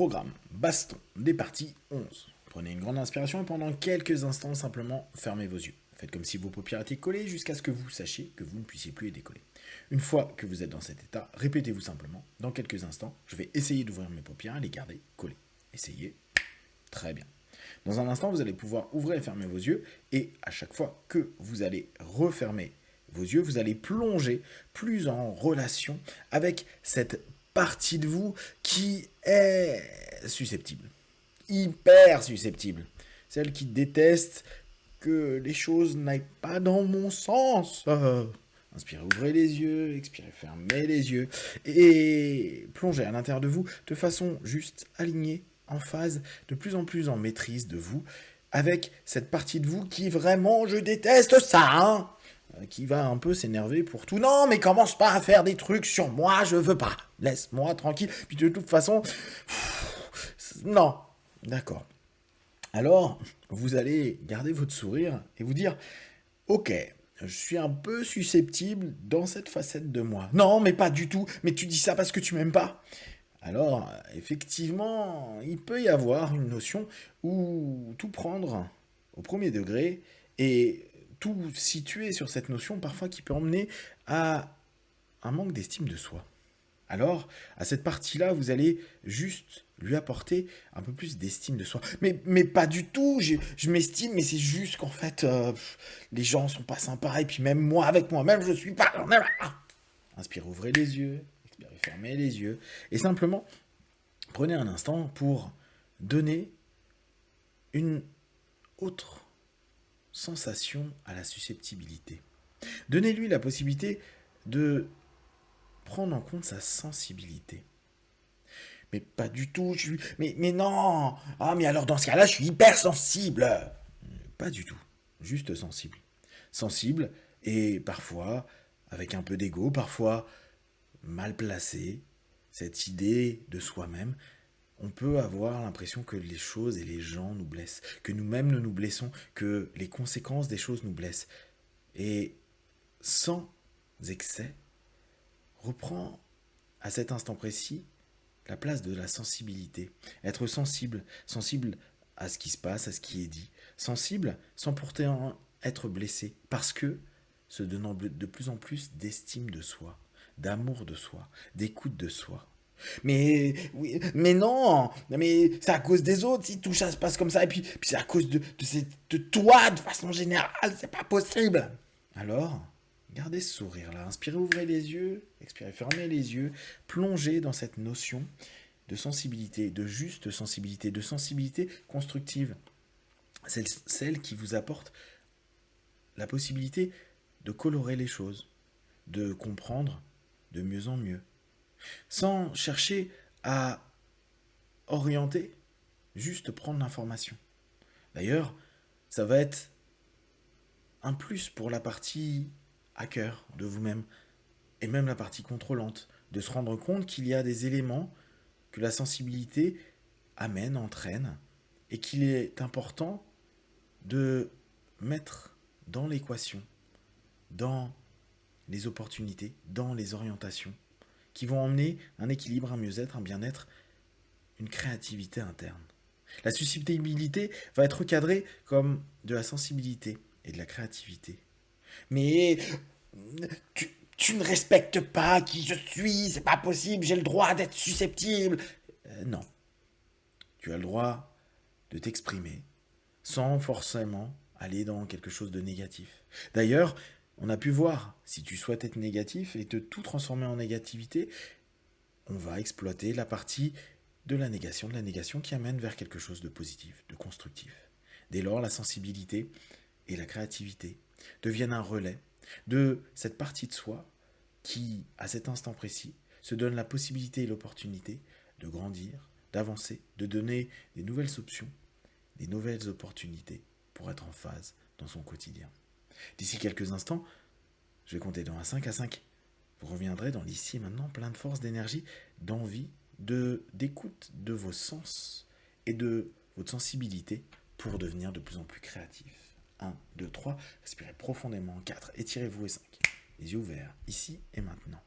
Programme, baston, des parties 11. Prenez une grande inspiration et pendant quelques instants, simplement fermez vos yeux. Faites comme si vos paupières étaient collées jusqu'à ce que vous sachiez que vous ne puissiez plus les décoller. Une fois que vous êtes dans cet état, répétez-vous simplement, dans quelques instants, je vais essayer d'ouvrir mes paupières et les garder collées. Essayez. Très bien. Dans un instant, vous allez pouvoir ouvrir et fermer vos yeux et à chaque fois que vous allez refermer vos yeux, vous allez plonger plus en relation avec cette partie de vous qui est susceptible, hyper susceptible, celle qui déteste que les choses n'aillent pas dans mon sens. Inspirez, ouvrez les yeux, expirez, fermez les yeux et plongez à l'intérieur de vous de façon juste alignée, en phase, de plus en plus en maîtrise de vous, avec cette partie de vous qui vraiment, je déteste ça, qui va un peu s'énerver pour tout. Non, mais commence pas à faire des trucs sur moi, je veux pas. Laisse-moi tranquille. Puis de toute façon, non. D'accord. Alors, vous allez garder votre sourire et vous dire, ok, je suis un peu susceptible dans cette facette de moi. Non, mais pas du tout. Mais tu dis ça parce que tu m'aimes pas. Alors, effectivement, il peut y avoir une notion où tout prendre au premier degré et tout situer sur cette notion parfois qui peut emmener à un manque d'estime de soi. Alors, à cette partie-là, vous allez juste lui apporter un peu plus d'estime de soi. Mais pas du tout, je m'estime, mais c'est juste qu'en fait, les gens sont pas sympas, et puis même moi, avec moi-même, je suis pas... Inspirez, ouvrez les yeux, expirez, fermez les yeux, et simplement, prenez un instant pour donner une autre sensation à la susceptibilité. Donnez-lui la possibilité de prendre en compte sa sensibilité. Mais pas du tout, mais non. Ah, mais alors dans ce cas-là, je suis hypersensible. Pas du tout, juste sensible. Sensible et parfois avec un peu d'ego, parfois mal placé. Cette idée de soi-même, on peut avoir l'impression que les choses et les gens nous blessent, que nous-mêmes nous blessons, que les conséquences des choses nous blessent. Et sans excès, reprend à cet instant précis la place de la sensibilité. Être sensible, sensible à ce qui se passe, à ce qui est dit. Sensible sans pourtant être blessé, parce que se donnant de plus en plus d'estime de soi, d'amour de soi, d'écoute de soi. Mais oui, mais non, mais c'est à cause des autres si tout ça se passe comme ça, et puis c'est à cause de toi de façon générale, c'est pas possible. Alors, gardez ce sourire-là, inspirez, ouvrez les yeux, expirez, fermez les yeux, plongez dans cette notion de sensibilité, de juste sensibilité, de sensibilité constructive, celle qui vous apporte la possibilité de colorer les choses, de comprendre de mieux en mieux, sans chercher à orienter, juste prendre l'information. D'ailleurs, ça va être un plus pour la partie hacker de vous-même, et même la partie contrôlante, de se rendre compte qu'il y a des éléments que la sensibilité amène, entraîne, et qu'il est important de mettre dans l'équation, dans les opportunités, dans les orientations, qui vont emmener un équilibre, un mieux-être, un bien-être, une créativité interne. La susceptibilité va être recadrée comme de la sensibilité et de la créativité. Mais tu ne respectes pas qui je suis, c'est pas possible, j'ai le droit d'être susceptible. Non. Tu as le droit de t'exprimer sans forcément aller dans quelque chose de négatif. D'ailleurs, on a pu voir, si tu souhaites être négatif et te tout transformer en négativité, on va exploiter la partie de la négation qui amène vers quelque chose de positif, de constructif. Dès lors, la sensibilité et la créativité deviennent un relais de cette partie de soi qui, à cet instant précis, se donne la possibilité et l'opportunité de grandir, d'avancer, de donner des nouvelles options, des nouvelles opportunités pour être en phase dans son quotidien. D'ici quelques instants, je vais compter dans un 5 à 5. Vous reviendrez dans l'ici et maintenant plein de force, d'énergie, d'envie, d'écoute de vos sens et de votre sensibilité pour devenir de plus en plus créatif. 1, 2, 3, respirez profondément. 4, étirez-vous et 5. Les yeux ouverts, ici et maintenant.